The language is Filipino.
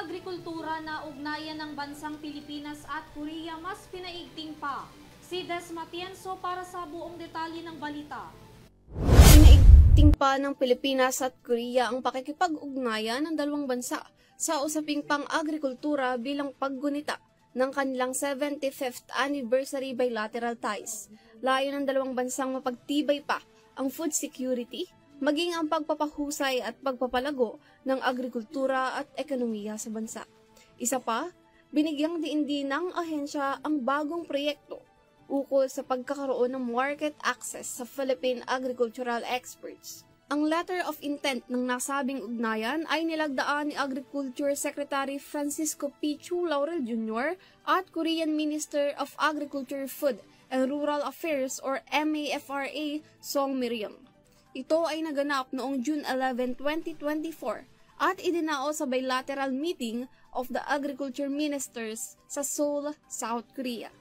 pang-agrikultura na ugnayan ng bansang Pilipinas at Korea mas pinaigting pa. Si Des Matienzo para sa buong detalye ng balita. Pinaigting pa ng Pilipinas at Korea ang pakikipag-ugnayan ng dalawang bansa sa usaping pang-agrikultura bilang paggunita ng kanilang 75th anniversary bilateral ties. Layo ng dalawang bansang mapagtibay pa ang food security, maging ang pagpapahusay at pagpapalago ng agrikultura at ekonomiya sa bansa. Isa pa, binigyang diin ng ahensya ang bagong proyekto ukol sa pagkakaroon ng market access sa Philippine agricultural experts. Ang letter of intent ng nasabing ugnayan ay nilagdaan ni Agriculture Secretary Francisco P. Chu Laurel Jr. at Korean Minister of Agriculture, Food and Rural Affairs or MAFRA Song Mi-ryong. Ito ay naganap noong June 11, 2024 at idinao sa bilateral meeting of the Agriculture Ministers sa Seoul, South Korea.